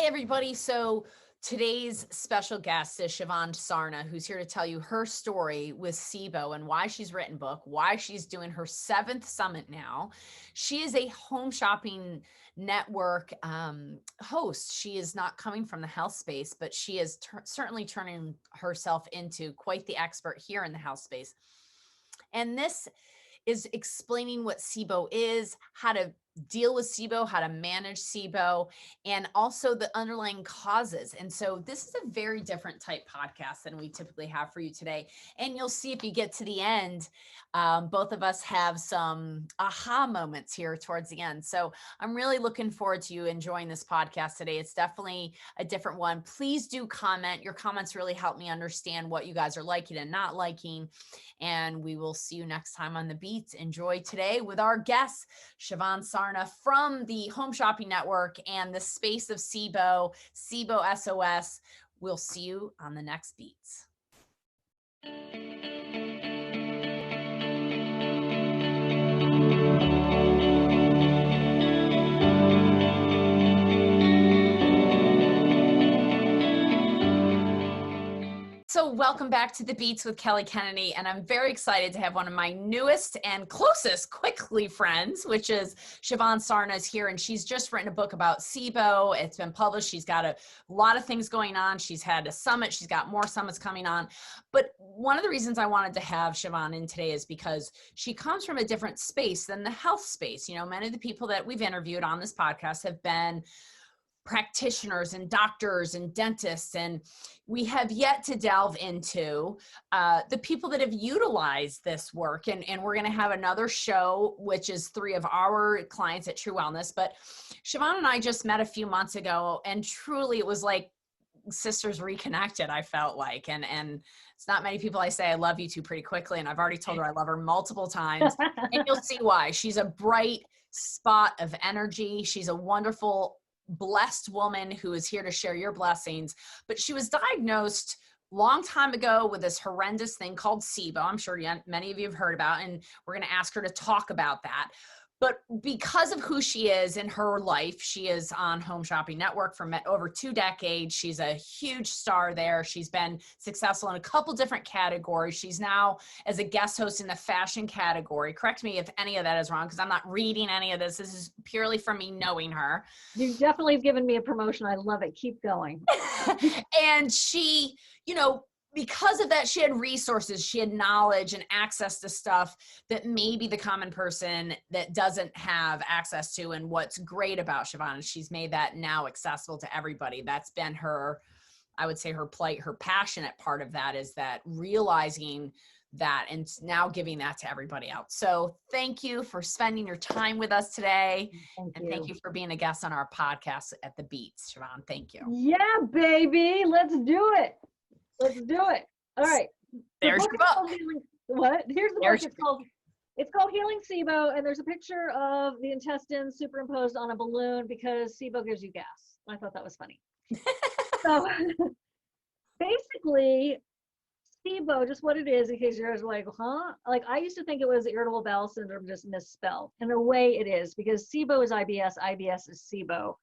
everybody. So today's special guest is Shivan Sarna, who's here to tell you her story with SIBO and why she's written a book, why she's doing her 7th summit now. She is a home shopping network host. She is not coming from the health space, but she is certainly turning herself into quite the expert here in the health space. And this is explaining what SIBO is, how to deal with SIBO, how to manage SIBO, and also the underlying causes. And so this is a very different type podcast than we typically have for you today. And you'll see if you get to the end, both of us have some aha moments here towards the end. So I'm really looking forward to you enjoying this podcast today. It's definitely a different one. Please do comment. Your comments really help me understand what you guys are liking and not liking. And we will see you next time on The Beats. Enjoy today with our guest, Shivan Sarna from the Home Shopping Network and the space of SIBO, SIBO SOS. We'll see you on the next Beats. So welcome back to The Beats with Kelly Kennedy, and I'm very excited to have one of my newest and closest quickly friends, which is Shivan Sarna is here, and she's just written a book about SIBO. It's been published. She's got a lot of things going on. She's had a summit. She's got more summits coming on. But one of the reasons I wanted to have Shivan in today is because she comes from a different space than the health space. You know, many of the people that we've interviewed on this podcast have been practitioners and doctors and dentists, and we have yet to delve into the people that have utilized this work. And we're going to have another show, which is 3 of our clients at True Wellness. But Shivan and I just met a few months ago, and truly it was like sisters reconnected, I felt like. And it's not many people I say I love you to pretty quickly, and I've already told her I love her multiple times. And you'll see why. She's a bright spot of energy. She's a wonderful, blessed woman who is here to share your blessings. But she was diagnosed long time ago with this horrendous thing called SIBO. I'm sure many of you have heard about, and we're going to ask her to talk about that. But because of who she is in her life, she is on Home Shopping Network for over 2 decades. She's a huge star there. She's been successful in a couple different categories. She's now as a guest host in the fashion category. Correct me if any of that is wrong, because I'm not reading any of this. This is purely from me knowing her. You definitely have given me a promotion. I love it. Keep going. And she, you know, because of that, she had resources, she had knowledge and access to stuff that maybe the common person that doesn't have access to. And what's great about Shivan is she's made that now accessible to everybody. That's been her, I would say, her plight, her passionate part of that is that realizing that and now giving that to everybody else. So thank you for spending your time with us today. Thank you for being a guest on our podcast at The Beats, Shivan. Thank you. Yeah, baby. Let's do it. Let's do it. All right. There's your book. What? Here's the book. It's called Healing SIBO, and there's a picture of the intestines superimposed on a balloon because SIBO gives you gas. I thought that was funny. So basically, SIBO, just what it is, in case you're like, huh? Like, I used to think it was irritable bowel syndrome, just misspelled. In a way it is, because SIBO is IBS, IBS is SIBO.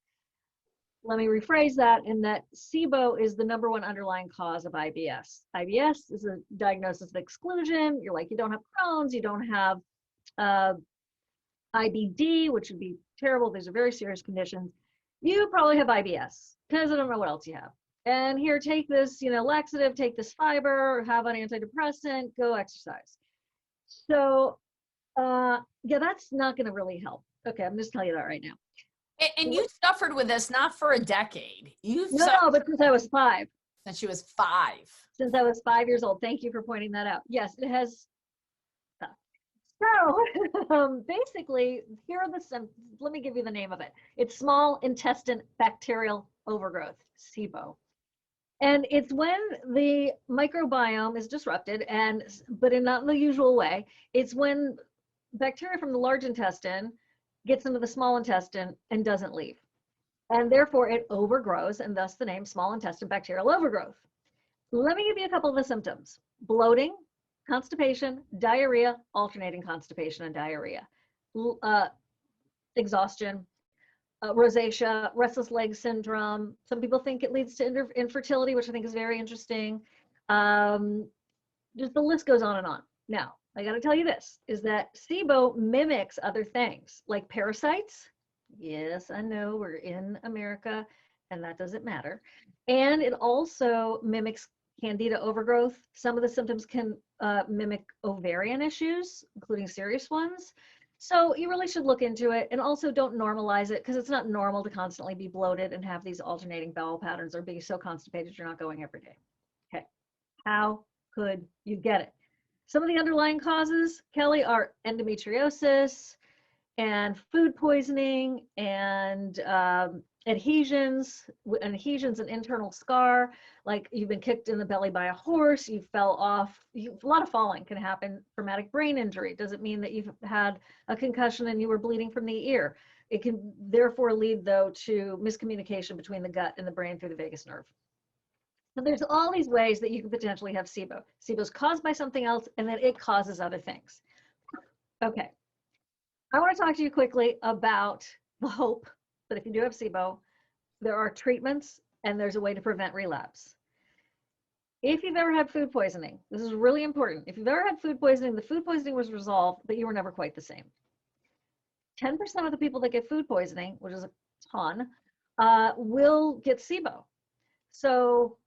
Let me rephrase that in that SIBO is the #1 underlying cause of IBS. IBS is a diagnosis of exclusion. You're like, you don't have Crohn's, you don't have IBD, which would be terrible. These are very serious conditions. You probably have IBS because I don't know what else you have. And here, take this, laxative, take this fiber, have an antidepressant, go exercise. So, yeah, that's not going to really help. Okay, I'm just telling you that right now. And you suffered with this not for a decade. No, but since I was 5. Since she was 5. Since I was 5 years old. Thank you for pointing that out. Yes, it has. So basically, here are the symptoms. Let me give you the name of it. It's small intestine bacterial overgrowth, SIBO. And it's when the microbiome is disrupted, but not in the usual way. It's when bacteria from the large intestine gets into the small intestine and doesn't leave. And therefore it overgrows, and thus the name small intestine bacterial overgrowth. Let me give you a couple of the symptoms. Bloating, constipation, diarrhea, alternating constipation and diarrhea, exhaustion, rosacea, restless leg syndrome. Some people think it leads to infertility, which I think is very interesting. Just the list goes on and on. Now, I got to tell you this, is that SIBO mimics other things like parasites. Yes, I know we're in America and that doesn't matter. And it also mimics candida overgrowth. Some of the symptoms can mimic ovarian issues, including serious ones. So you really should look into it, and also don't normalize it, because it's not normal to constantly be bloated and have these alternating bowel patterns or be so constipated you're not going every day. Okay, how could you get it? Some of the underlying causes, Kelly, are endometriosis and food poisoning and adhesions and internal scar, like you've been kicked in the belly by a horse, you fell off, a lot of falling can happen. Traumatic brain injury doesn't mean that you've had a concussion and you were bleeding from the ear. It can therefore lead, though, to miscommunication between the gut and the brain through the vagus nerve. So there's all these ways that you can potentially have SIBO. SIBO is caused by something else, and then it causes other things. Okay, I want to talk to you quickly about the hope that if you do have SIBO, there are treatments and there's a way to prevent relapse. If you've ever had food poisoning, this is really important. If you've ever had food poisoning, the food poisoning was resolved, but you were never quite the same. 10% of the people that get food poisoning, which is a ton, will get SIBO. So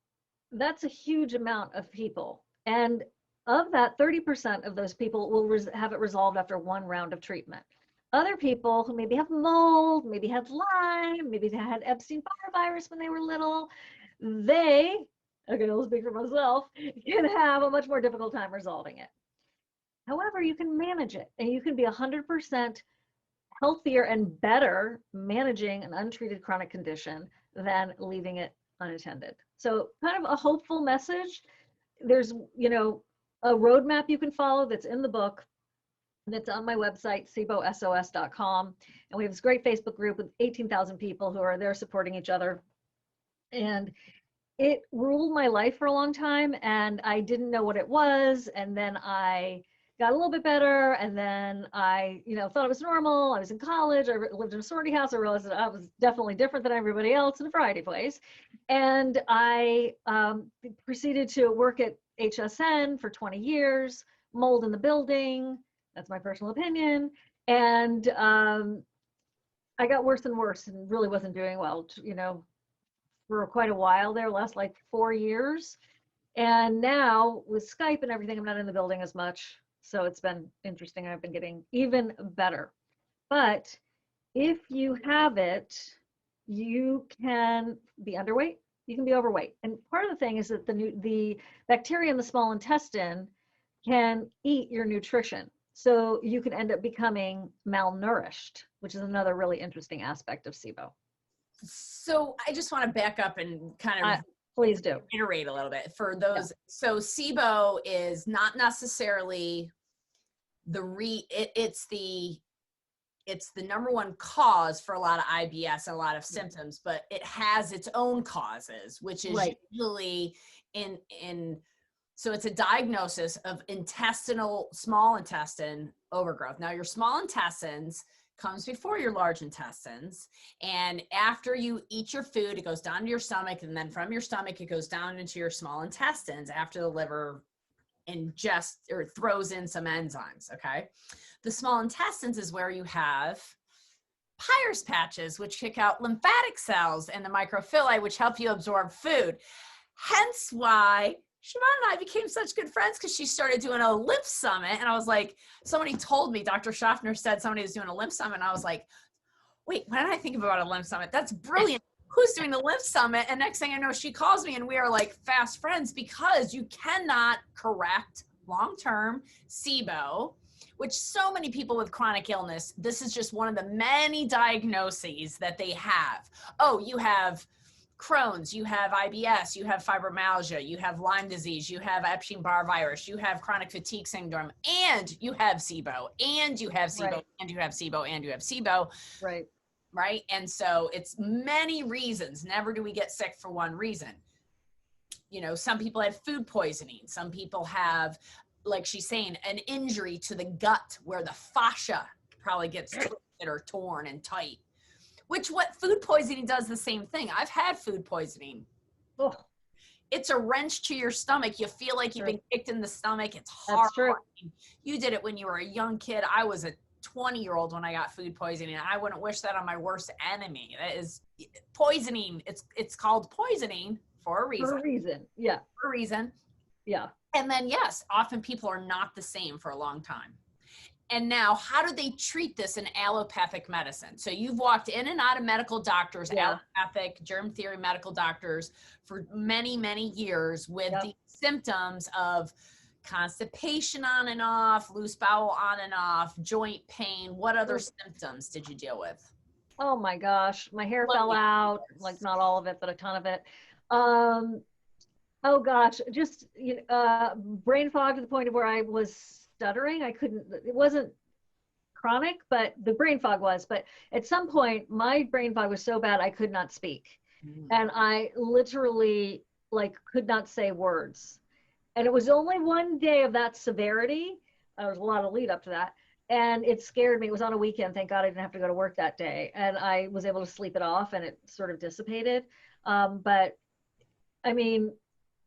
that's a huge amount of people. And of that, 30% of those people will have it resolved after one round of treatment. Other people who maybe have mold, maybe had Lyme, maybe they had Epstein-Barr virus when they were little, they, okay, I'll speak for myself, can have a much more difficult time resolving it. However, you can manage it, and you can be 100% healthier and better managing an untreated chronic condition than leaving it unattended. So kind of a hopeful message. There's, you know, a roadmap you can follow that's in the book. And it's on my website, SIBOSOS.com. And we have this great Facebook group with 18,000 people who are there supporting each other. And it ruled my life for a long time, and I didn't know what it was. And then I got a little bit better. And then I, thought it was normal. I was in college. I lived in a sorority house. I realized that I was definitely different than everybody else in a variety of ways. And I proceeded to work at HSN for 20 years, mold in the building. That's my personal opinion. And I got worse and worse and really wasn't doing well, for quite a while there, last like 4 years. And now with Skype and everything, I'm not in the building as much. So it's been interesting. I've been getting even better. But if you have it, you can be underweight, you can be overweight. And part of the thing is that the bacteria in the small intestine can eat your nutrition. So you can end up becoming malnourished, which is another really interesting aspect of SIBO. So I just want to back up and kind of please do iterate a little bit for those. Yeah. So SIBO is not necessarily it's the number one cause for a lot of IBS and a lot of symptoms, but it has its own causes, which is usually so it's a diagnosis of small intestine overgrowth. Now your small intestines comes before your large intestines. And after you eat your food, it goes down to your stomach. And then from your stomach, it goes down into your small intestines after the liver throws in some enzymes. Okay. The small intestines is where you have Peyer's patches, which kick out lymphatic cells and the microphyllae, which help you absorb food. Hence why Shivan and I became such good friends, because she started doing a lymph summit. And I was like, somebody told me, Dr. Schaffner said somebody was doing a lymph summit. And I was like, wait, why did I think about a lymph summit? That's brilliant. Who's doing the lymph summit? And next thing I know, she calls me and we are like fast friends, because you cannot correct long-term SIBO, which so many people with chronic illness, this is just one of the many diagnoses that they have. Oh, you have Crohn's, you have IBS, you have fibromyalgia, you have Lyme disease, you have Epstein-Barr virus, you have chronic fatigue syndrome, and you have SIBO, and you have SIBO, right. And you have SIBO, and you have SIBO. Right. Right. And so it's many reasons. Never do we get sick for one reason. Some people have food poisoning. Some people have, like she's saying, an injury to the gut where the fascia probably gets twisted or torn and tight, Which what food poisoning does the same thing. I've had food poisoning. Oh, It's a wrench to your stomach. You feel like you've been kicked in the stomach. It's hard. that's true. You did it when you were a young kid. I was a 20-year-old when I got food poisoning. I wouldn't wish that on my worst enemy. That is poisoning. It's called poisoning for a reason. For a reason. Yeah. For a reason. Yeah. And then, yes, often people are not the same for a long time. And now, how do they treat this in allopathic medicine? So you've walked in and out of medical doctors, allopathic, germ theory medical doctors for many, many years with the symptoms of constipation on and off, loose bowel on and off, joint pain. What other symptoms did you deal with? Oh my gosh, my hair fell out, like not all of it, but a ton of it. Oh gosh, just brain fog to the point of where I was stuttering. I couldn't, it wasn't chronic, but the brain fog was. But at some point, my brain fog was so bad I could not speak. And I literally could not say words. And it was only one day of that severity. There was a lot of lead up to that. And it scared me. It was on a weekend. Thank God I didn't have to go to work that day. And I was able to sleep it off and it sort of dissipated. But I mean,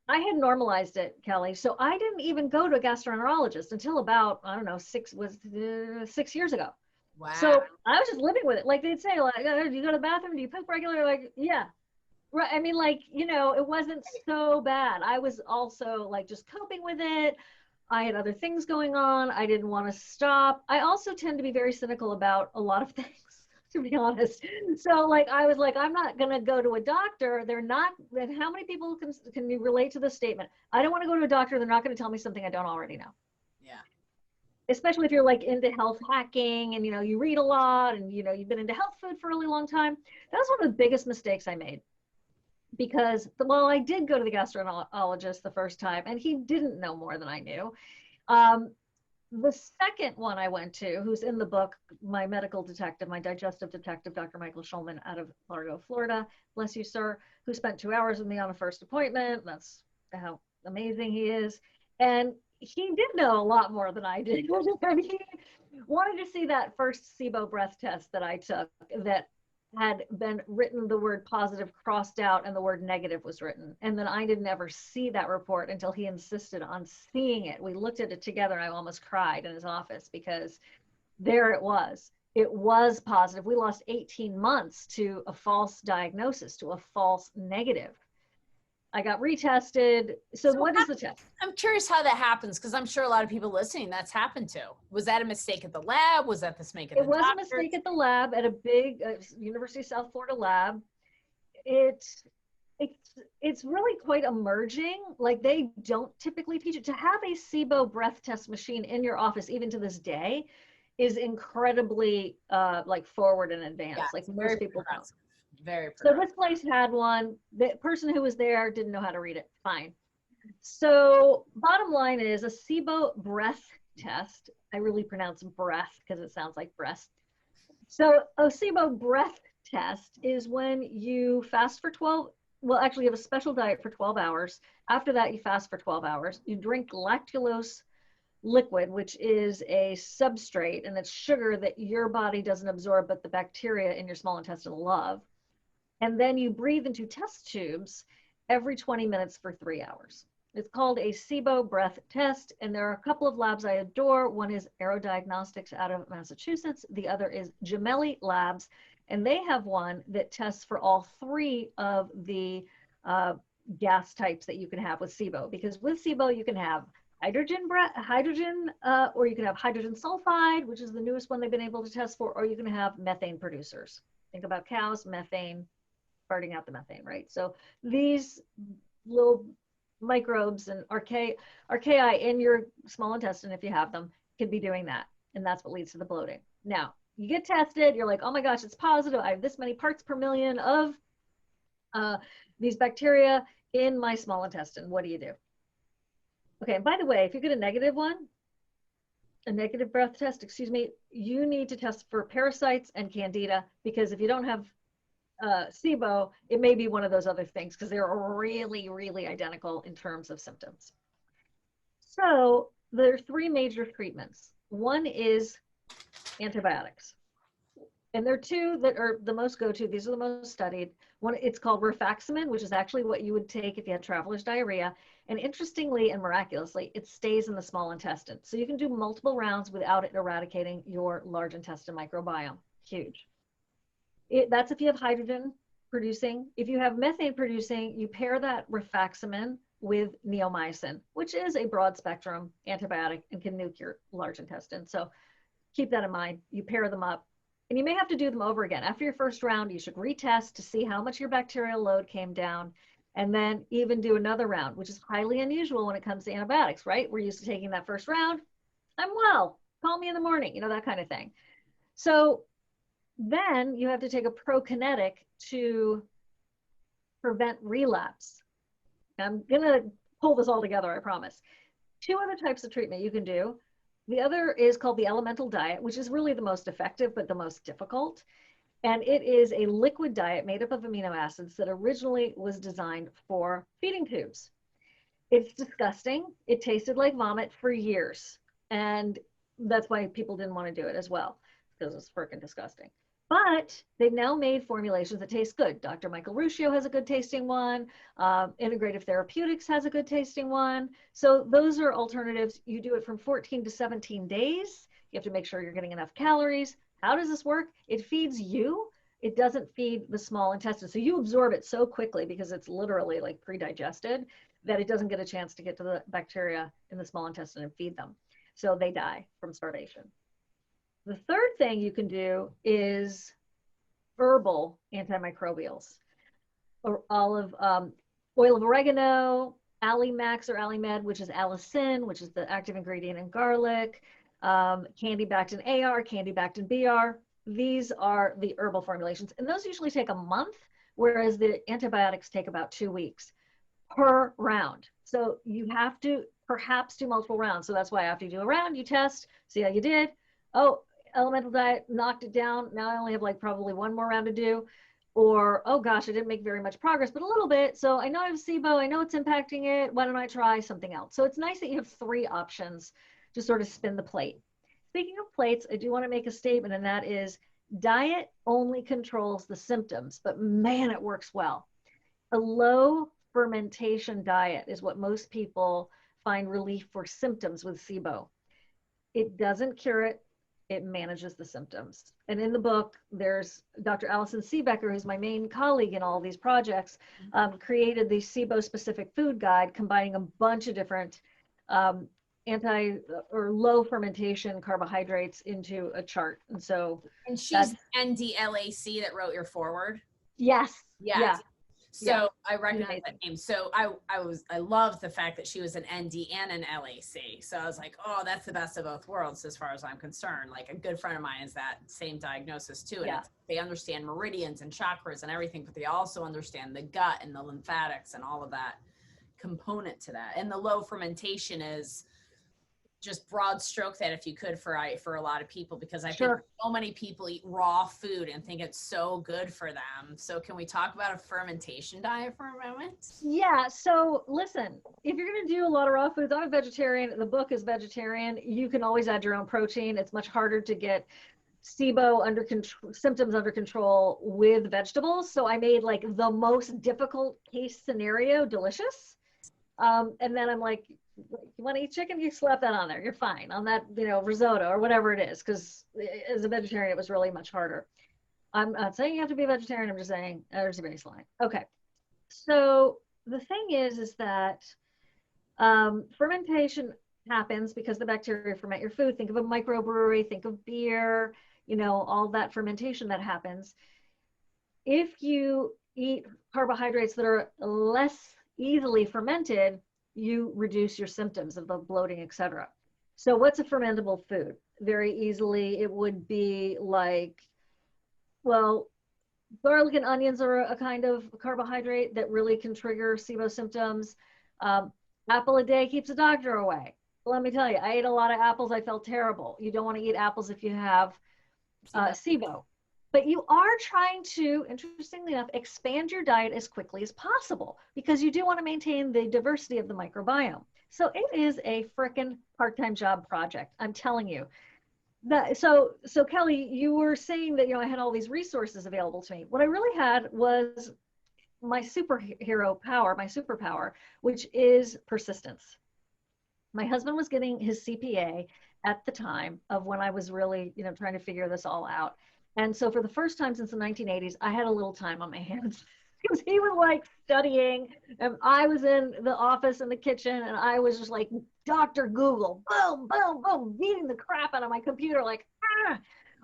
I had normalized it, Kelly. So I didn't even go to a gastroenterologist until about, I don't know, 6 years ago. Wow. So I was just living with it. Like they'd say, like, do you go to the bathroom? Do you poop regularly? Like, yeah. Right. I mean, it wasn't so bad. I was also just coping with it. I had other things going on. I didn't want to stop. I also tend to be very cynical about a lot of things, to be honest. So I was like, I'm not going to go to a doctor. They're not, and how many people can you relate to this statement? I don't want to go to a doctor. They're not going to tell me something I don't already know. Yeah. Especially if you're into health hacking and, you read a lot and, you've been into health food for a really long time. That was one of the biggest mistakes I made. Because while I did go to the gastroenterologist the first time, and he didn't know more than I knew, the second one I went to, who's in the book, my medical detective, my digestive detective, Dr. Michael Schulman out of Largo, Florida, bless you, sir, who spent 2 hours with me on a first appointment. That's how amazing he is. And he did know a lot more than I did. And he wanted to see that first SIBO breath test that I took that had been written, the word positive crossed out and the word negative was written. And then I didn't ever see that report until he insisted on seeing it. We looked at it together and I almost cried in his office because there it was. It was positive. We lost 18 months to a false diagnosis, to a false negative. I got retested. So what is the test? I'm curious how that happens because I'm sure a lot of people listening that's happened to. Was that a mistake at the lab? Was that the mistake at the doctor? It was a mistake at the lab, at a big University of South Florida lab. It's really quite emerging. They don't typically teach it. To have a SIBO breath test machine in your office, even to this day, is incredibly forward and advanced. Yeah, most people don't. Very so this place had one. The person who was there didn't know how to read it. Fine. So bottom line is a SIBO breath test. I really pronounce breath because it sounds like breast. So a SIBO breath test is when you fast for 12, well, actually you have a special diet for 12 hours. After that, you fast for 12 hours. You drink lactulose liquid, which is a substrate, and it's sugar that your body doesn't absorb, but the bacteria in your small intestine love. And then you breathe into test tubes every 20 minutes for 3 hours. It's called a SIBO breath test. And there are a couple of labs I adore. One is Aerodiagnostics out of Massachusetts. The other is Gemelli Labs. And they have one that tests for all 3 of the gas types that you can have with SIBO. Because with SIBO, you can have hydrogen, or you can have hydrogen sulfide, which is the newest one they've been able to test for, or you can have methane producers. Think about cows, methane, farting out the methane, right? So these little microbes and archaea in your small intestine, if you have them, could be doing that. And that's what leads to the bloating. Now, you get tested, you're like, oh my gosh, it's positive. I have this many parts per million of these bacteria in my small intestine. What do you do? Okay, and by the way, if you get a negative breath test, you need to test for parasites and candida, because if you don't have SIBO, it may be one of those other things because they're really, really identical in terms of symptoms. So there are 3 major treatments. One is antibiotics. And there are two that are the most go-to. These are the most studied. One, it's called rifaximin, which is actually what you would take if you had traveler's diarrhea. And interestingly and miraculously, it stays in the small intestine. So you can do multiple rounds without it eradicating your large intestine microbiome. Huge. That's if you have hydrogen producing. If you have methane producing, you pair that rifaximin with neomycin, which is a broad spectrum antibiotic and can nuke your large intestine. So keep that in mind. You pair them up. And you may have to do them over again. After your first round, you should retest to see how much your bacterial load came down, and then even do another round, which is highly unusual when it comes to antibiotics, right? We're used to taking that first round. I'm well, call me in the morning, you know, that kind of thing. So then you have to take a pro-kinetic to prevent relapse. I'm gonna pull this all together, I promise. Two other types of treatment you can do. The other is called the elemental diet, which is really the most effective, but the most difficult. And it is a liquid diet made up of amino acids that originally was designed for feeding tubes. It's disgusting. It tasted like vomit for years. And that's why people didn't want to do it as well, because it's freaking disgusting. But they've now made formulations that taste good. Dr. Michael Ruscio has a good tasting one. Integrative Therapeutics has a good tasting one. So those are alternatives. You do it from 14 to 17 days. You have to make sure you're getting enough calories. How does this work? It feeds you. It doesn't feed the small intestine. So you absorb it so quickly because it's literally like pre-digested that it doesn't get a chance to get to the bacteria in the small intestine and feed them. So they die from starvation. The third thing you can do is herbal antimicrobials, or oil of oregano, Alimax or Alimed, which is allicin, which is the active ingredient in garlic, Candibactin AR, Candibactin BR. These are the herbal formulations, and those usually take a month, whereas the antibiotics take about 2 weeks per round. So you have to perhaps do multiple rounds. So that's why after you do a round, you test, see how you did. Oh, elemental diet knocked it down. Now I only have like probably one more round to do. Or, oh gosh, I didn't make very much progress, but a little bit. So I know I have SIBO. I know it's impacting it. Why don't I try something else? So it's nice that you have 3 options to sort of spin the plate. Speaking of plates, I do want to make a statement, and that is diet only controls the symptoms, but man, it works well. A low fermentation diet is what most people find relief for symptoms with SIBO. It doesn't cure it. It manages the symptoms. And in the book, there's Dr. Alison Seebecker, who's my main colleague in all these projects, created the SIBO specific food guide, combining a bunch of different anti or low fermentation carbohydrates into a chart. And so, and she's NDLAC that wrote your foreword. Yes. Yes. Yeah. So yeah. I recognize that name. So I loved the fact that she was an ND and an LAC. So I was like, oh, that's the best of both worlds as far as I'm concerned. Like a good friend of mine is that same diagnosis too. And they understand meridians and chakras and everything, but they also understand the gut and the lymphatics and all of that component to that. And the low fermentation is just broad stroke that if you could for a lot of people, because I think so many people eat raw food and think it's so good for them. So can we talk about a fermentation diet for a moment? Yeah. So listen, if you're going to do a lot of raw foods, I'm a vegetarian. The book is vegetarian. You can always add your own protein. It's much harder to get SIBO under control, symptoms under control with vegetables. So I made like the most difficult case scenario delicious. And then I'm like, you want to eat chicken? You slap that on there. You're fine on that, you know, risotto or whatever it is. Because as a vegetarian, it was really much harder. I'm not saying you have to be a vegetarian. I'm just saying there's a baseline. Okay. So the thing is that fermentation happens because the bacteria ferment your food. Think of a microbrewery, think of beer, you know, all that fermentation that happens. If you eat carbohydrates that are less easily fermented, you reduce your symptoms of the bloating, etc. So what's a fermentable food? Very easily, it would be like, well, garlic and onions are a kind of carbohydrate that really can trigger SIBO symptoms. Apple a day keeps the doctor away. Let me tell you, I ate a lot of apples. I felt terrible. You don't want to eat apples if you have SIBO. But you are trying to, interestingly enough, expand your diet as quickly as possible because you do want to maintain the diversity of the microbiome. So it is a frickin' part-time job project. I'm telling you, So Kelly, you were saying that, I had all these resources available to me. What I really had was my superpower, which is persistence. My husband was getting his CPA at the time of when I was really, trying to figure this all out. And so for the first time since the 1980s, I had a little time on my hands because he was like studying and I was in the office in the kitchen and I was just like, Dr. Google, boom, boom, boom, beating the crap out of my computer, like,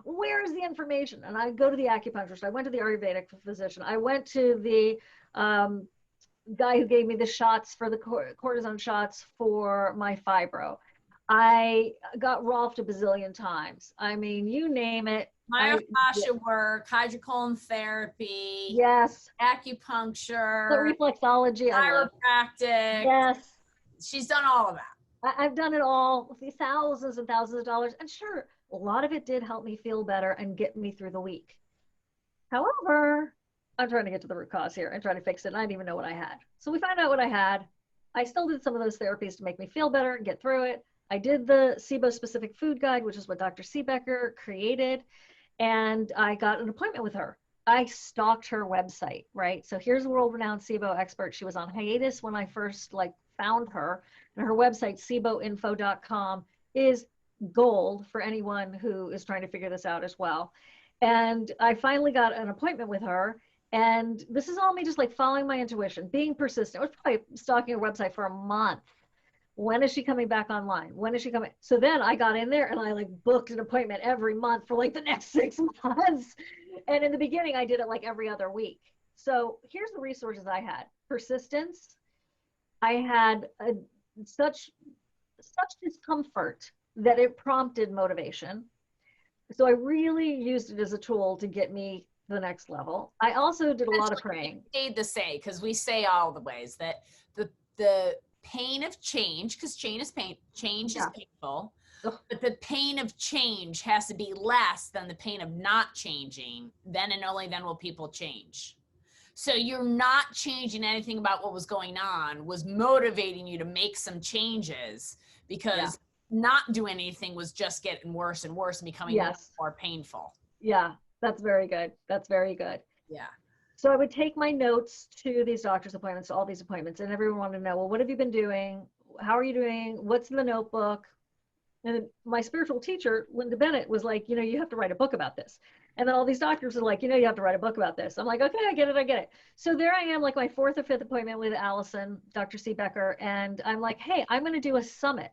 where's the information? And I go to the acupuncturist. I went to the Ayurvedic physician. I went to the guy who gave me the shots for the cortisone shots for my fibro. I got Rolfed a bazillion times. I mean, you name it. Myofascia work, hydrocolon therapy. Yes. Acupuncture. Reflexology. Chiropractic. Yes. She's done all of that. I've done it all, thousands and thousands of dollars. And sure, a lot of it did help me feel better and get me through the week. However, I'm trying to get to the root cause here and trying to fix it. And I didn't even know what I had. So we found out what I had. I still did some of those therapies to make me feel better and get through it. I did the SIBO specific food guide, which is what Dr. Seebecker created. And I got an appointment with her. I stalked her website, right? So here's a world-renowned SIBO expert. She was on hiatus when I first found her. And her website, siboinfo.com, is gold for anyone who is trying to figure this out as well. And I finally got an appointment with her. And this is all me just following my intuition, being persistent. I was probably stalking her website for a month. When is she coming back online? When is she coming? So then I got in there and I booked an appointment every month for the next 6 months. And in the beginning, I did it every other week. So here's the resources I had. Persistence. I had such discomfort that it prompted motivation. So I really used it as a tool to get me to the next level. I also did a lot of praying. We need to say, because we say all the ways that the pain of change, because change is painful, but the pain of change has to be less than the pain of not changing. Then and only then will people change. So you're not changing anything about what was going on was motivating you to make some changes, because not doing anything was just getting worse and worse and becoming more painful. Yeah, that's very good. That's very good. Yeah. So I would take my notes to these doctor's appointments, all these appointments, and everyone wanted to know, well, what have you been doing? How are you doing? What's in the notebook? And my spiritual teacher, Linda Bennett, was like, you have to write a book about this. And then all these doctors are like, you have to write a book about this. I'm like, okay, I get it. So there I am, my 4th or 5th appointment with Allison, Dr. Seebecker. And I'm like, hey, I'm going to do a summit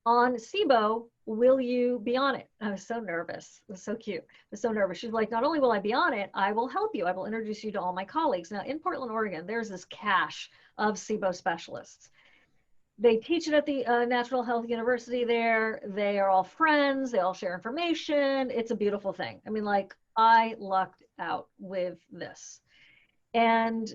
on SIBO. Will you be on it? I was so nervous. It was so cute. I was so nervous. She's like, not only will I be on it, I will help you. I will introduce you to all my colleagues. Now in Portland, Oregon, there's this cache of SIBO specialists. They teach it at the Natural Health University there. They are all friends. They all share information. It's a beautiful thing. I mean, I lucked out with this. And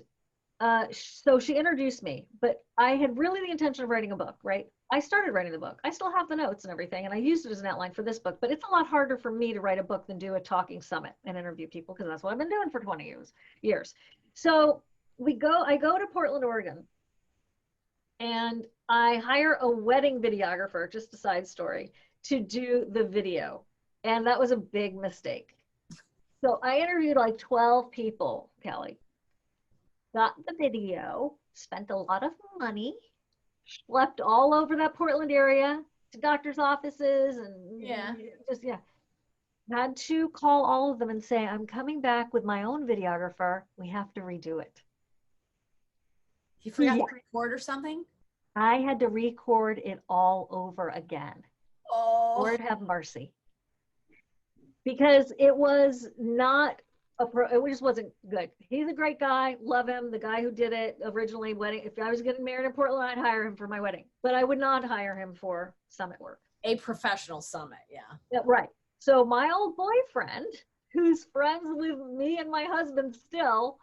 so she introduced me, but I had really the intention of writing a book, right? I started writing the book. I still have the notes and everything, and I used it as an outline for this book, but it's a lot harder for me to write a book than do a talking summit and interview people, because that's what I've been doing for 20 years. So I go to Portland, Oregon, and I hire a wedding videographer, just a side story, to do the video. And that was a big mistake. So I interviewed 12 people, Kelly. Got the video, spent a lot of money, schlepped all over that Portland area to doctor's offices and had to call all of them and say, I'm coming back with my own videographer. We have to redo it. You forgot to record or something? I had to record it all over again. Oh. Lord have mercy. Because it was not it just wasn't good. He's a great guy, love him. The guy who did it originally, wedding. If I was getting married in Portland, I'd hire him for my wedding, but I would not hire him for summit work. A professional summit, yeah. Right. So my old boyfriend, who's friends with me and my husband still,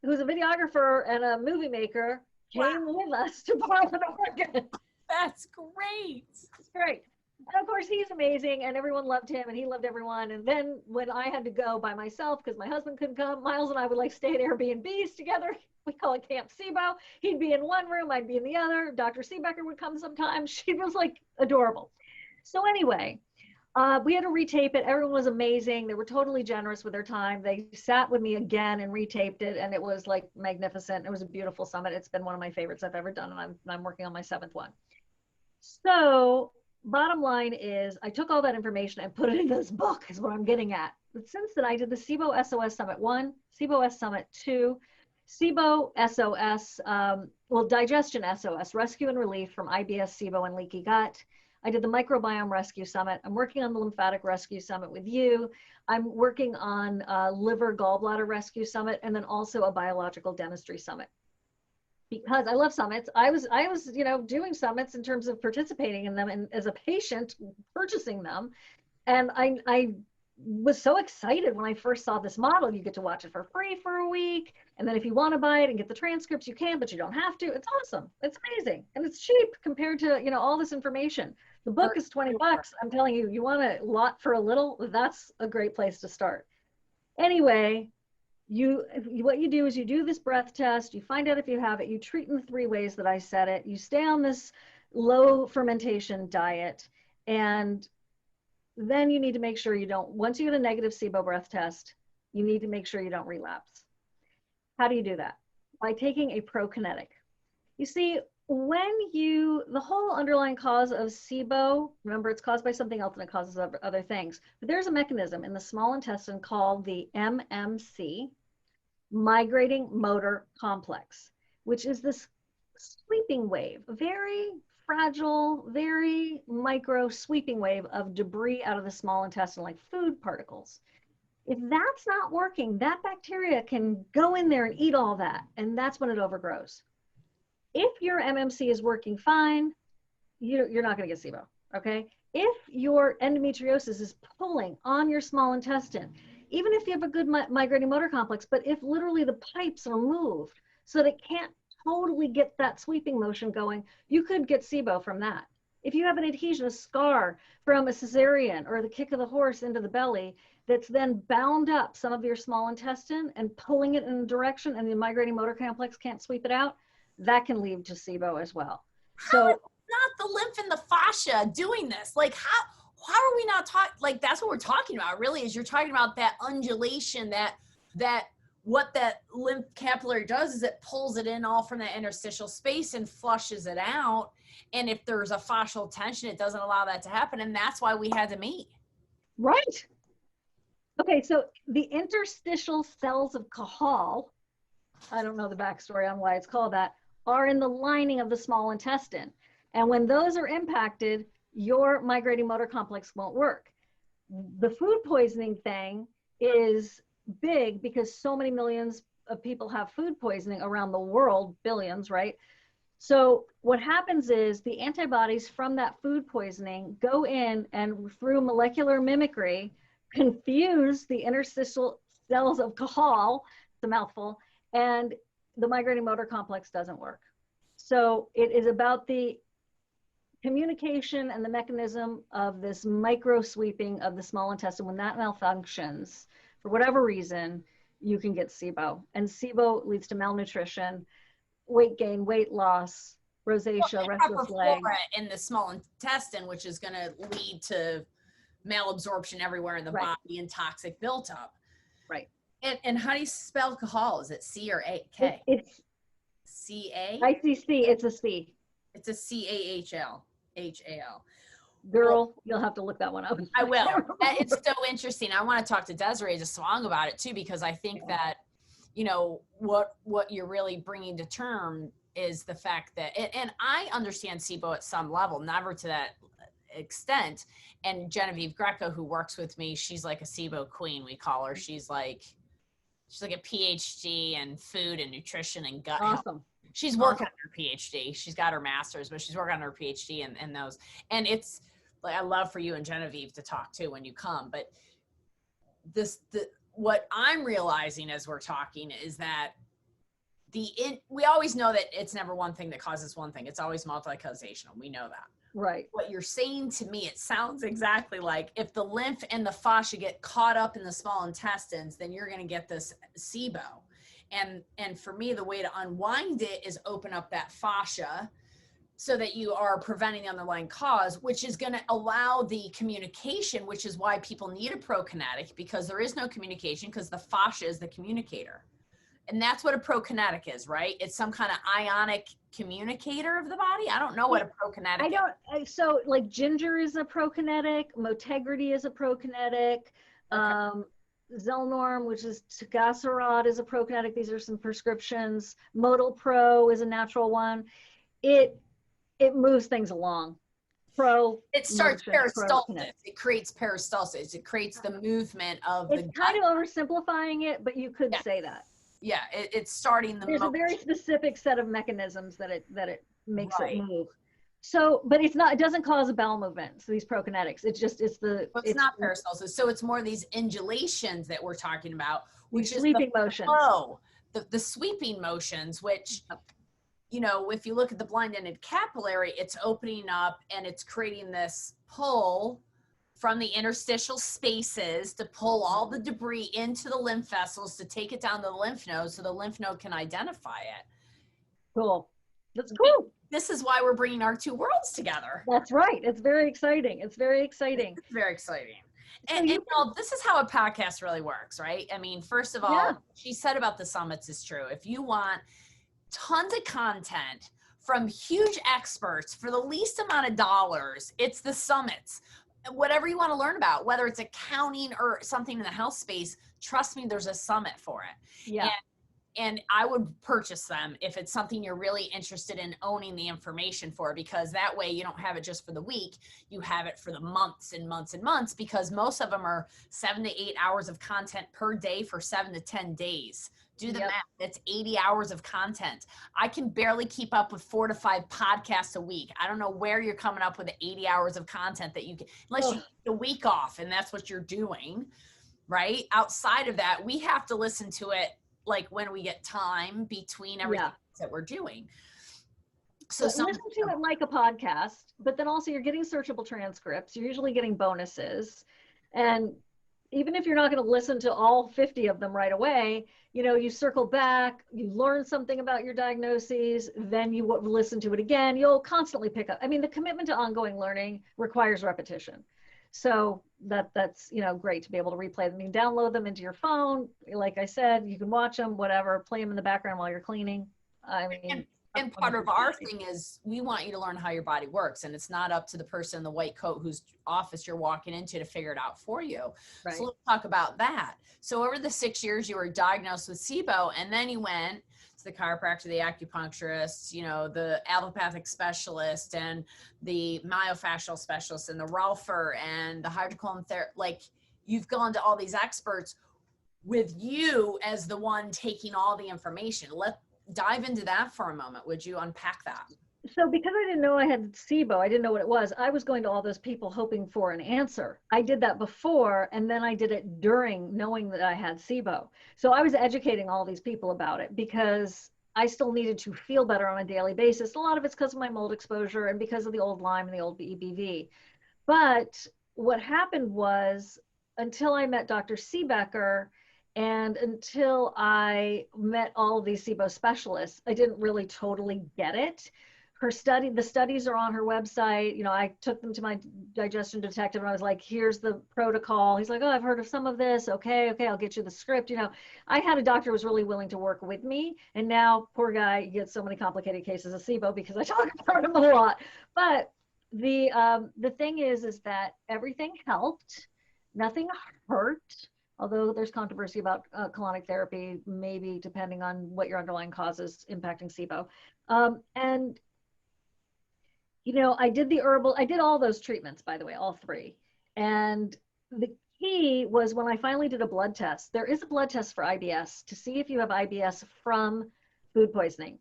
who's a videographer and a movie maker, came with us to Portland, Oregon. That's great. It's great. And of course, he's amazing, and everyone loved him, and he loved everyone. And then when I had to go by myself because my husband couldn't come, Miles and I would like stay at Airbnbs together. We call it Camp SIBO. He'd be in one room, I'd be in the other. Dr. Seebecker would come sometimes. She was like adorable. So anyway, we had to retape it. Everyone was amazing. They were totally generous with their time. They sat with me again and retaped it, and it was like magnificent. It was a beautiful summit. It's been one of my favorites I've ever done, and I'm working on my 7th one. So bottom line is I took all that information and put it in this book is what I'm getting at. But since then I did the SIBO SOS Summit 1, SIBO S Summit 2, SIBO SOS, Digestion SOS, Rescue and Relief from IBS, SIBO, and Leaky Gut. I did the Microbiome Rescue Summit. I'm working on the Lymphatic Rescue Summit with you. I'm working on Liver Gallbladder Rescue Summit, and then also a Biological Dentistry Summit. Because I love summits. I was, doing summits in terms of participating in them and as a patient purchasing them. And I was so excited when I first saw this model. You get to watch it for free for a week. And then if you want to buy it and get the transcripts, you can, but you don't have to. It's awesome. It's amazing. And it's cheap compared to, all this information. The book is $20. I'm telling you, you want a lot for a little, that's a great place to start. Anyway, what you do is you do this breath test, you find out if you have it, you treat in the 3 ways that I said it, you stay on this low fermentation diet, and then you need to make sure you don't, once you get a negative SIBO breath test, you need to make sure you don't relapse. How do you do that? By taking a pro-kinetic. You see, the whole underlying cause of SIBO, remember it's caused by something else and it causes other things, but there's a mechanism in the small intestine called the MMC, migrating motor complex, which is this sweeping wave, a very fragile, very micro sweeping wave of debris out of the small intestine, like food particles. If that's not working, that bacteria can go in there and eat all that, and that's when it overgrows. If your MMC is working fine, you're not going to get SIBO, okay? If your endometriosis is pulling on your small intestine, even if you have a good migrating motor complex, but if literally the pipes are moved so that it can't totally get that sweeping motion going, you could get SIBO from that. If you have an adhesion, a scar from a cesarean or the kick of the horse into the belly, that's then bound up some of your small intestine and pulling it in a direction, and the migrating motor complex can't sweep it out, that can lead to SIBO as well. How is not the lymph and the fascia doing this? Like how are we not talking, like that's what we're talking about really, is you're talking about that undulation, that what that lymph capillary does is it pulls it in all from that interstitial space and flushes it out. And if there's a fascial tension, it doesn't allow that to happen. And that's why we had to meet. Right. Okay, so the interstitial cells of Cajal, I don't know the backstory on why it's called that, are in the lining of the small intestine. And when those are impacted, your migrating motor complex won't work. The food poisoning thing is big because so many millions of people have food poisoning around the world, billions, right? So what happens is the antibodies from that food poisoning go in and through molecular mimicry, confuse the interstitial cells of Cajal, it's a mouthful, and the migrating motor complex doesn't work. So it is about the communication and the mechanism of this micro sweeping of the small intestine. When that malfunctions, for whatever reason, you can get SIBO. And SIBO leads to malnutrition, weight gain, weight loss, rosacea, restless legs. In the small intestine, which is going to lead to malabsorption everywhere in the body and toxic buildup. Right. And how do you spell Cajal? Is it C or A K? It's C-A? ICC, it's a C. It's a C-A-H-L. H-A-L. Girl, you'll have to look that one up. I will. It's so interesting. I want to talk to Desiree DeSwang about it too, because I think that, what you're really bringing to term is the fact that, and I understand SIBO at some level, never to that extent. And Genevieve Greco, who works with me, she's like a SIBO queen, we call her. She's like a PhD in food and nutrition and gut health. She's working on her PhD. She's got her master's, but she's working on her PhD in those. And it's like, I love for you and Genevieve to talk to when you come, but what I'm realizing as we're talking is that we always know that it's never one thing that causes one thing. It's always multi-causational. We know that. Right. What you're saying to me, it sounds exactly like if the lymph and the fascia get caught up in the small intestines, then you're going to get this SIBO. And for me, the way to unwind it is open up that fascia so that you are preventing the underlying cause, which is going to allow the communication, which is why people need a pro-kinetic, because there is no communication because the fascia is the communicator. And that's what a pro-kinetic is, right? It's some kind of ionic communicator of the body. I don't know what a pro-kinetic is. So like ginger is a pro-kinetic, motegrity is a pro-kinetic, Okay. Zelnorm, which is Tagacerod, is a pro-kinetic. These are some prescriptions. Modal Pro is a natural one. It moves things along. It starts peristalsis. It creates peristalsis. It creates the movement of the gut. It's kind of oversimplifying it, but you could say that. Yeah, it's starting the There's a very specific set of mechanisms that it makes it move. So, but it's not, it doesn't cause a bowel movement. So these prokinetics, it's not peristalsis. So it's more these undulations that we're talking about, which is sweeping motions. Flow, the sweeping motions, which, you know, if you look at the blind-ended capillary, it's opening up and it's creating this pull from the interstitial spaces to pull all the debris into the lymph vessels to take it down the lymph node so the lymph node can identify it. Cool. That's cool. This is why we're bringing our two worlds together. That's right. It's very exciting. It's very exciting. It's very exciting. And you know, this is how a podcast really works, right? I mean, first of all, she said about the summits is true. If you want tons of content from huge experts for the least amount of dollars, it's the summits. Whatever you want to learn about, whether it's accounting or something in the health space, trust me, there's a summit for it. Yeah. And I would purchase them if it's something you're really interested in owning the information for, because that way you don't have it just for the week, you have it for the months and months and months, because most of them are 7 to 8 hours of content per day for 7 to 10 days. Do the math. That's 80 hours of content. I can barely keep up with 4 to 5 podcasts a week. I don't know where you're coming up with the 80 hours of content that you can, unless you take a week off and that's what you're doing, right? Outside of that, we have to listen to it like when we get time between everything that we're doing. So listen to it like a podcast, but then also you're getting searchable transcripts. You're usually getting bonuses. And even if you're not going to listen to all 50 of them right away, you know, you circle back, you learn something about your diagnoses, then you listen to it again. You'll constantly pick up. I mean, the commitment to ongoing learning requires repetition. So that's, you know, great to be able to replay them. You can download them into your phone. Like I said, you can watch them, whatever, play them in the background while you're cleaning. I mean, and part of our thing is we want you to learn how your body works, and it's not up to the person in the white coat whose office you're walking into to figure it out for you. Right. So let's talk about that. So over the 6 years you were diagnosed with SIBO, and then you went to the chiropractor, the acupuncturist, you know, the allopathic specialist and the myofascial specialist and the Ralpher and the hydrocolon therapy. Like, you've gone to all these experts with you as the one taking all the information. Let's dive into that for a moment. Would you unpack that? So because I didn't know I had SIBO, I didn't know what it was. I was going to all those people hoping for an answer. I did that before, and then I did it during knowing that I had SIBO. So I was educating all these people about it because I still needed to feel better on a daily basis. A lot of it's because of my mold exposure and because of the old Lyme and the old EBV. But what happened was, until I met Dr. Seebecker, and until I met all of these SIBO specialists, I didn't really totally get it. The studies are on her website. You know, I took them to my digestion detective and I was like, here's the protocol. He's like, oh, I've heard of some of this. Okay, I'll get you the script. You know, I had a doctor who was really willing to work with me. And now, poor guy gets so many complicated cases of SIBO because I talk about him a lot. But the thing is that everything helped. Nothing hurt. Although there's controversy about colonic therapy, maybe depending on what your underlying cause is impacting SIBO. And, you know, I did all those treatments, by the way, all 3. And the key was when I finally did a blood test. There is a blood test for IBS to see if you have IBS from food poisoning.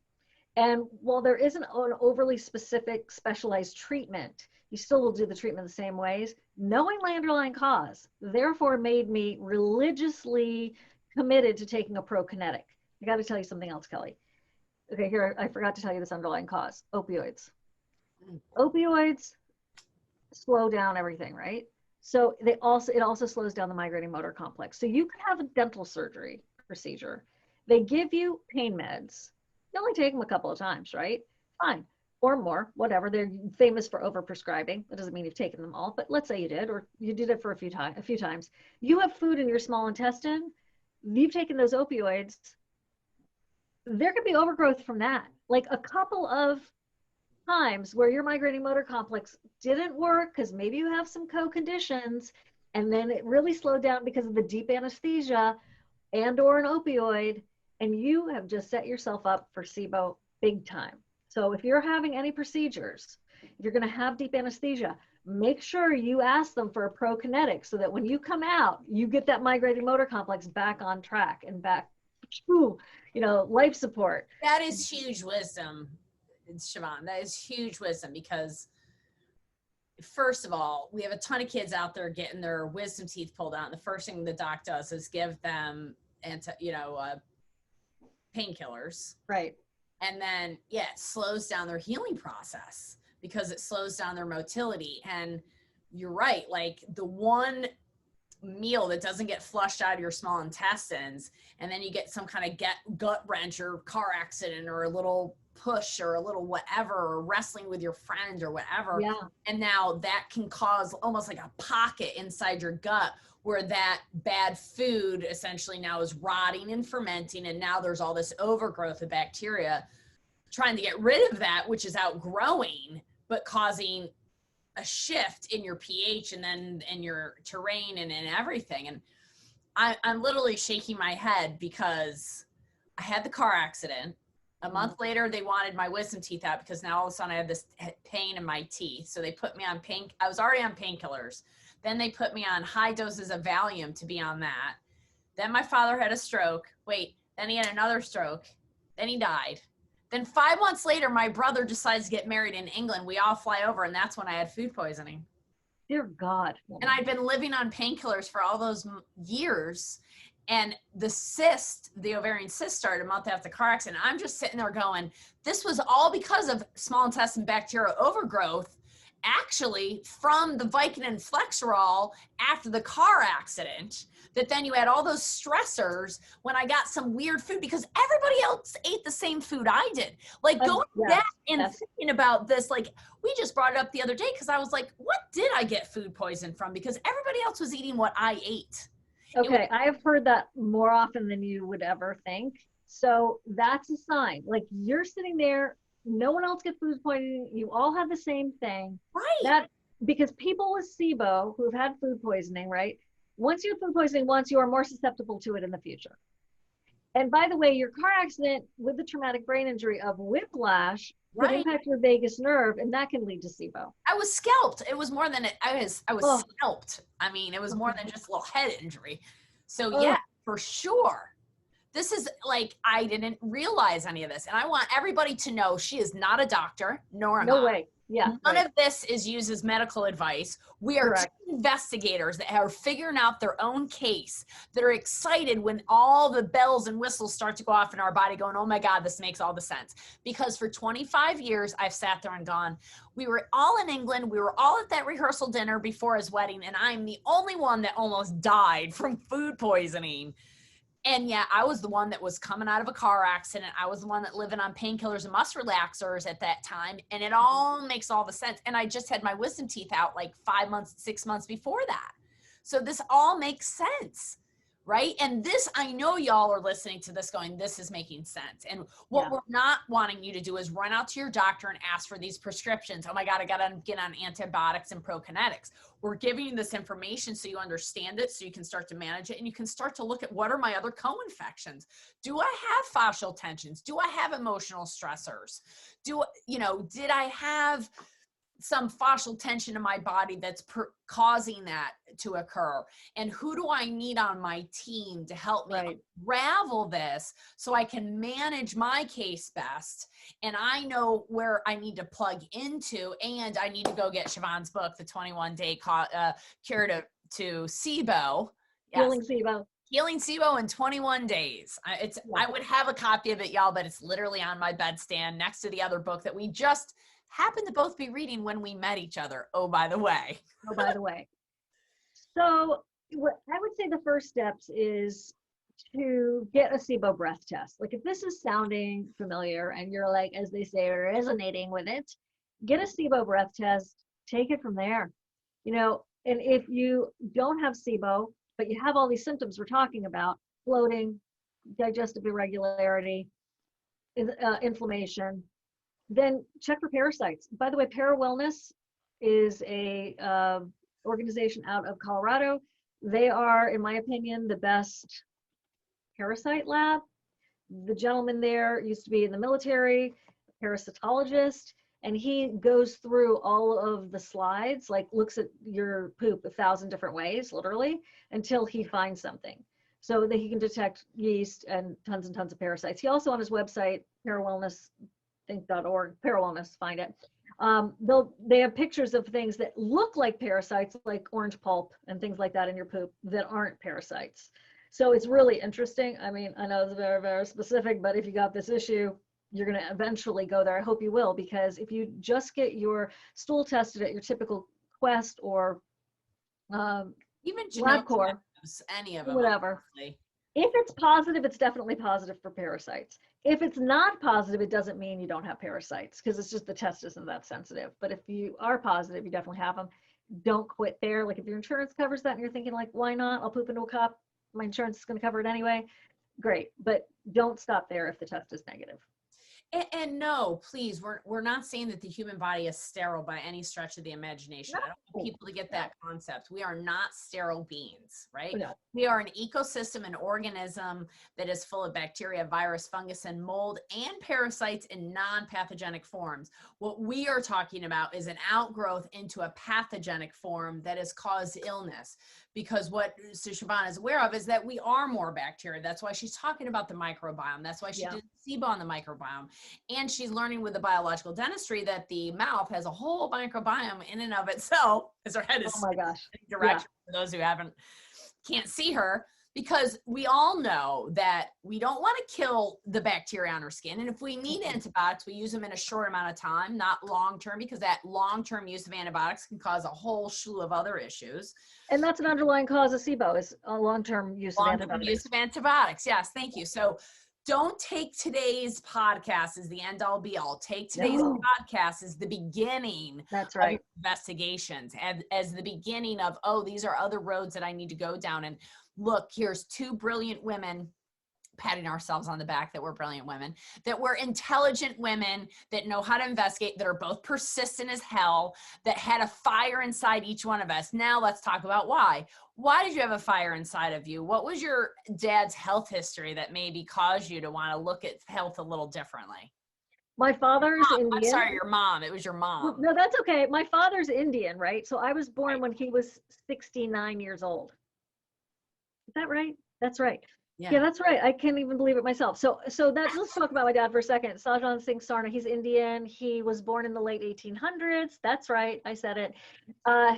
And while there isn't an overly specific specialized treatment, you still will do the treatment the same ways. Knowing my underlying cause, therefore, made me religiously committed to taking a pro-kinetic. I got to tell you something else, Kelly. Okay, here, I forgot to tell you this underlying cause, opioids. Opioids slow down everything, right? So it also slows down the migrating motor complex. So you could have a dental surgery procedure. They give you pain meds. You only take them a couple of times, right? Fine. Or more, whatever. They're famous for overprescribing. That doesn't mean you've taken them all, but let's say you did, or you did it for a few times. You have food in your small intestine. You've taken those opioids. There could be overgrowth from that. Like a couple of times where your migrating motor complex didn't work because maybe you have some co-conditions, and then it really slowed down because of the deep anesthesia and or an opioid, and you have just set yourself up for SIBO big time. So if you're having any procedures, if you're going to have deep anesthesia, make sure you ask them for a pro-kinetic so that when you come out, you get that migrating motor complex back on track and back to, life support. That is huge wisdom, Shivan. That is huge wisdom, because first of all, we have a ton of kids out there getting their wisdom teeth pulled out. And the first thing the doc does is give them painkillers. Right. And then, it slows down their healing process because it slows down their motility. And you're right. Like the one meal that doesn't get flushed out of your small intestines, and then you get some kind of gut wrench or car accident or a little push or a little whatever, or wrestling with your friend or whatever. Yeah. And now that can cause almost like a pocket inside your gut where that bad food essentially now is rotting and fermenting. And now there's all this overgrowth of bacteria trying to get rid of that, which is outgrowing, but causing a shift in your pH and then in your terrain and in everything. And I'm literally shaking my head because I had the car accident. A month later, they wanted my wisdom teeth out because now all of a sudden I had this pain in my teeth. So they put me on I was already on painkillers. Then they put me on high doses of Valium to be on that. Then my father had a stroke. Then he had another stroke. Then he died. Then 5 months later, my brother decides to get married in England. We all fly over, and that's when I had food poisoning. Dear God. And I'd been living on painkillers for all those years. And the ovarian cyst started a month after the car accident. I'm just sitting there going, this was all because of small intestine bacterial overgrowth, actually from the Vicodin Flexerol after the car accident, that then you had all those stressors when I got some weird food because everybody else ate the same food I did. Like going back and thinking about this, like we just brought it up the other day because I was like, what did I get food poison from? Because everybody else was eating what I ate. Okay, I have heard that more often than you would ever think. So that's a sign. Like you're sitting there, no one else gets food poisoning. You all have the same thing. Right. Because people with SIBO who've had food poisoning, right? Once you have food poisoning once, you are more susceptible to it in the future. And by the way, your car accident with the traumatic brain injury of whiplash could impact your vagus nerve, and that can lead to SIBO. I was scalped. It was more than I was scalped. I mean, it was more than just a little head injury. So yeah, for sure. This is like, I didn't realize any of this. And I want everybody to know she is not a doctor, nor am I. No way. Yeah. None of this is used as medical advice. We are investigators that are figuring out their own case, that are excited when all the bells and whistles start to go off in our body going, oh my God, this makes all the sense. Because for 25 years, I've sat there and gone, we were all in England. We were all at that rehearsal dinner before his wedding. And I'm the only one that almost died from food poisoning. And yeah, I was the one that was coming out of a car accident. I was the one that living on painkillers and muscle relaxers at that time. And it all makes all the sense. And I just had my wisdom teeth out like 5 months, 6 months before that. So this all makes sense, right? And this, I know y'all are listening to this going, this is making sense. And what we're not wanting you to do is run out to your doctor and ask for these prescriptions. Oh my God, I got to get on antibiotics and pro-kinetics. We're giving you this information so you understand it, so you can start to manage it, and you can start to look at what are my other co-infections? Do I have fascial tensions? Do I have emotional stressors? Did I have some fascial tension in my body that's causing that to occur? And who do I need on my team to help me unravel this so I can manage my case best? And I know where I need to plug into, and I need to go get Shivan's book, The 21-Day Cure to SIBO. Healing SIBO. Healing SIBO in 21 days. I would have a copy of it, y'all, but it's literally on my bedstand next to the other book that we just happen to both be reading when we met each other. Oh, by the way. Oh, by the way. So what I would say the first steps is to get a SIBO breath test. Like if this is sounding familiar and you're like, as they say, resonating with it, get a SIBO breath test, take it from there. You know, and if you don't have SIBO, but you have all these symptoms we're talking about, bloating, digestive irregularity, inflammation, then check for parasites. By the way, Para-Wellness is a organization out of Colorado. They are, in my opinion, the best parasite lab. The gentleman there used to be in the military, a parasitologist, and he goes through all of the slides, like looks at your poop 1,000 different ways, literally, until he finds something. So that he can detect yeast and tons of parasites. He also on his website, parawellness.org, Para-Wellness, find it. They have pictures of things that look like parasites, like orange pulp and things like that in your poop that aren't parasites. So it's really interesting. I mean, I know it's very, very specific, but if you got this issue, you're going to eventually go there. I hope you will, because if you just get your stool tested at your typical Quest or even LabCorp, any of them, whatever. Honestly. If it's positive, it's definitely positive for parasites. If it's not positive, it doesn't mean you don't have parasites, because it's just the test isn't that sensitive. But if you are positive, you definitely have them. Don't quit there. Like if your insurance covers that and you're thinking like, why not? I'll poop into a cup. My insurance is going to cover it anyway. Great. But don't stop there if the test is negative. And no, please, we're not saying that the human body is sterile by any stretch of the imagination. No. I don't want people to get that concept. We are not sterile beings, right? No. We are an ecosystem, an organism that is full of bacteria, virus, fungus, and mold, and parasites in non-pathogenic forms. What we are talking about is an outgrowth into a pathogenic form that has caused illness. Because what Shivan is aware of is that we are more bacteria. That's why she's talking about the microbiome. That's why she did SIBO on the microbiome. And she's learning with the biological dentistry that the mouth has a whole microbiome in and of itself, as her head is oh my gosh direction for those who can't see her, because we all know that we don't want to kill the bacteria on our skin. And if we need antibiotics, we use them in a short amount of time, not long-term, because that long-term use of antibiotics can cause a whole slew of other issues. And that's an underlying cause of SIBO, is a long-term use of antibiotics. Long-term use of antibiotics. Yes, thank you. So don't take today's podcast as the end all be all. Take today's podcast as the beginning That's right. of investigations, and as the beginning of, oh, these are other roads that I need to go down. And look, here's two brilliant women patting ourselves on the back that we're brilliant women, that we're intelligent women that know how to investigate, that are both persistent as hell, that had a fire inside each one of us. Now let's talk about why. Why did you have a fire inside of you? What was your dad's health history that maybe caused you to want to look at health a little differently? My father's Indian. I'm sorry, your mom. It was your mom. No, that's okay. My father's Indian, right? So I was born when he was 69 years old. Is that right? That's right. Yeah, that's right. I can't even believe it myself. So let's talk about my dad for a second. Shivan Sarna, he's Indian. He was born in the late 1800s. That's right. I said it.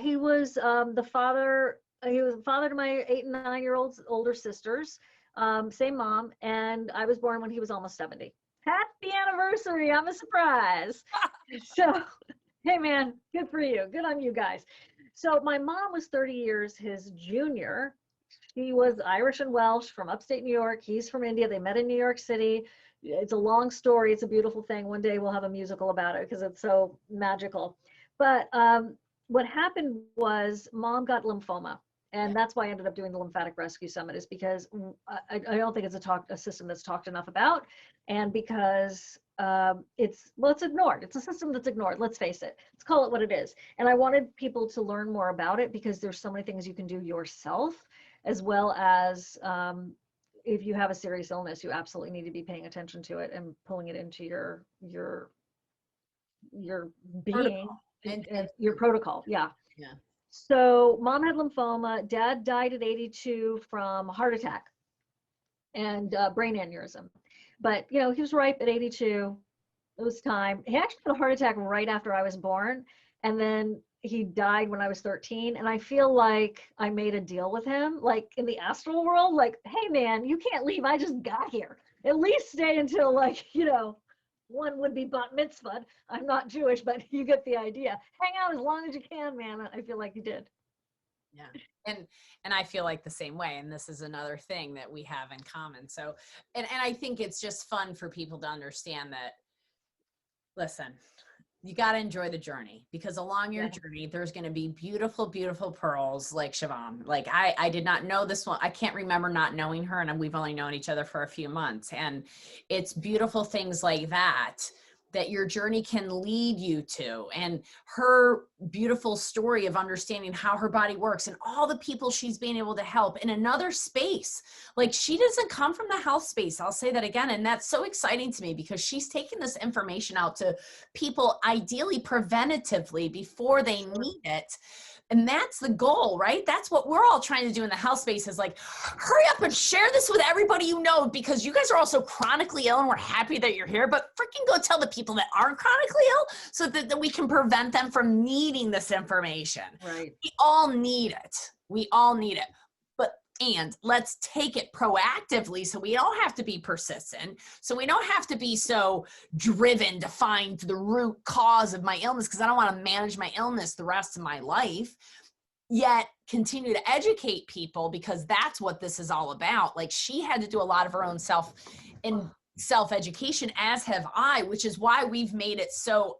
He was the father. He was father to my 8 and 9 year olds older sisters. Same mom. And I was born when he was almost 70. Happy anniversary. I'm a surprise. So, hey man, good for you. Good on you guys. So my mom was 30 years his junior. He was Irish and Welsh from upstate New York. He's from India. They met in New York City. It's a long story. It's a beautiful thing. One day we'll have a musical about it because it's so magical. But what happened was mom got lymphoma. And that's why I ended up doing the Lymphatic Rescue Summit, is because I don't think it's a system that's talked enough about. And because it's ignored. It's a system that's ignored. Let's face it. Let's call it what it is. And I wanted people to learn more about it because there's so many things you can do yourself, as well as if you have a serious illness, you absolutely need to be paying attention to it and pulling it into your being and your protocol. Yeah. So mom had lymphoma. Dad died at 82 from a heart attack and brain aneurysm. But he was ripe at 82. It was time. He actually had a heart attack right after I was born, and then he died when I was 13. And I feel like I made a deal with him, like in the astral world, like, hey man, you can't leave. I just got here. At least stay until one would be bat mitzvah. I'm not Jewish, but you get the idea. Hang out as long as you can, man. I feel like you did. Yeah. And I feel like the same way. And this is another thing that we have in common. So, and I think it's just fun for people to understand that, listen, you got to enjoy the journey, because along your journey, there's going to be beautiful, beautiful pearls like Shivan. Like I did not know this one. I can't remember not knowing her, and we've only known each other for a few months. And it's beautiful things like that that your journey can lead you to, and her beautiful story of understanding how her body works and all the people she's been able to help in another space. Like, she doesn't come from the health space. I'll say that again. And that's so exciting to me, because she's taking this information out to people, ideally preventatively, before they need it. And that's the goal, right? That's what we're all trying to do in the health space, is like, hurry up and share this with everybody you know, because you guys are also chronically ill and we're happy that you're here, but freaking go tell the people that aren't chronically ill, so that we can prevent them from needing this information. Right. We all need it. We all need it. And let's take it proactively, so we don't have to be persistent. So we don't have to be so driven to find the root cause of my illness, because I don't want to manage my illness the rest of my life. Yet continue to educate people, because that's what this is all about. Like, she had to do a lot of her own self-education, as have I, which is why we've made it so,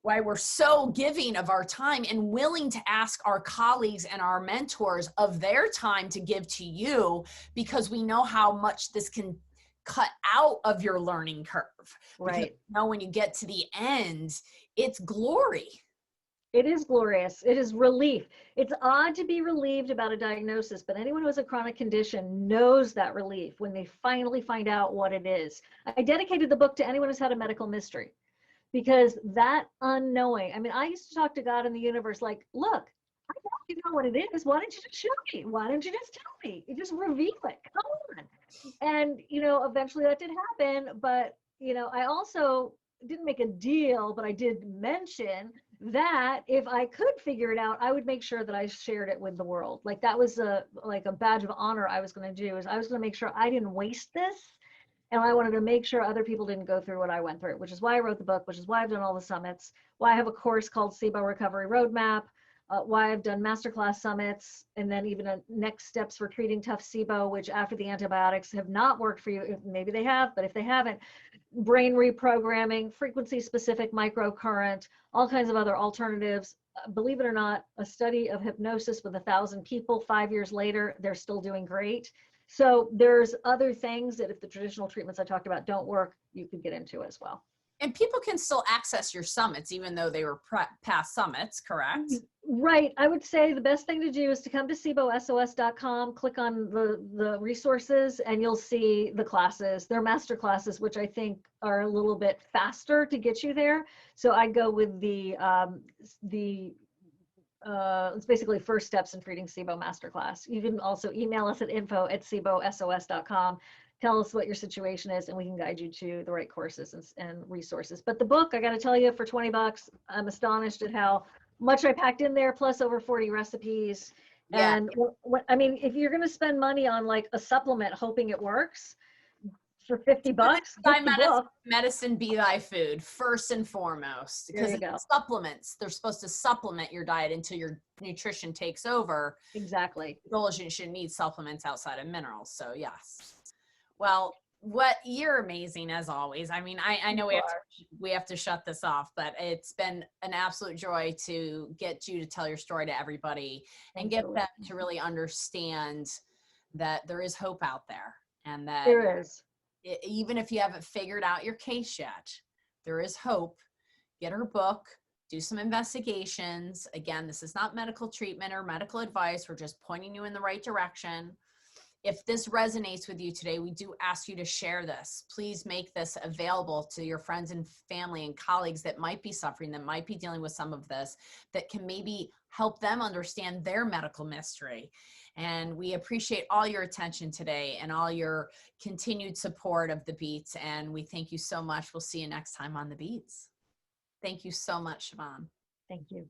why we're so giving of our time and willing to ask our colleagues and our mentors of their time to give to you, because we know how much this can cut out of your learning curve. Right. Because, you know, when you get to the end, it's glory. It is glorious. It is relief. It's odd to be relieved about a diagnosis, but anyone who has a chronic condition knows that relief when they finally find out what it is. I dedicated the book to anyone who's had a medical mystery, because that unknowing, I mean, I used to talk to God and the universe like, look, I know you know what it is. Why don't you just show me? Why don't you just tell me? You just reveal it. Come on. And, you know, eventually that did happen. But, you know, I also didn't make a deal, but I did mention that if I could figure it out, I would make sure that I shared it with the world. Like, that was a badge of honor I was going to do, is I was going to make sure I didn't waste this. And I wanted to make sure other people didn't go through what I went through, which is why I wrote the book, which is why I've done all the summits, why I have a course called SIBO Recovery Roadmap, why I've done masterclass summits, and then even a next steps for treating tough SIBO, which after the antibiotics have not worked for you, maybe they have, but if they haven't, brain reprogramming, frequency specific microcurrent, all kinds of other alternatives. Believe it or not, a study of hypnosis with 1,000 people 5 years later, they're still doing great. So there's other things that if the traditional treatments I talked about don't work, you could get into as well. And people can still access your summits, even though they were past summits, correct? Right. I would say the best thing to do is to come to SIBOSOS.com, click on the resources, and you'll see the classes. They're master classes, which I think are a little bit faster to get you there. So I go with it's basically first steps in treating SIBO masterclass. You can also email us at info@SIBOSOS.com. Tell us what your situation is, and we can guide you to the right courses and resources. But the book, I got to tell you, for $20, I'm astonished at how much I packed in there, plus over 40 recipes. Yeah. And I mean, if you're going to spend money on like a supplement, hoping it works for $50, medicine be thy food first and foremost, because supplements, they're supposed to supplement your diet until your nutrition takes over. Exactly. The goal is you shouldn't need supplements outside of minerals. So yes. Well, you're amazing as always. I mean, I know we have to shut this off, but it's been an absolute joy to get you to tell your story to everybody and get them to really understand that there is hope out there, and that there is. Even if you haven't figured out your case yet, there is hope. Get her book, do some investigations. Again, this is not medical treatment or medical advice. We're just pointing you in the right direction. If this resonates with you today, we do ask you to share this. Please make this available to your friends and family and colleagues that might be suffering, that might be dealing with some of this, that can maybe help them understand their medical mystery. And we appreciate all your attention today and all your continued support of The Beats. And we thank you so much. We'll see you next time on The Beats. Thank you so much, Shivan. Thank you.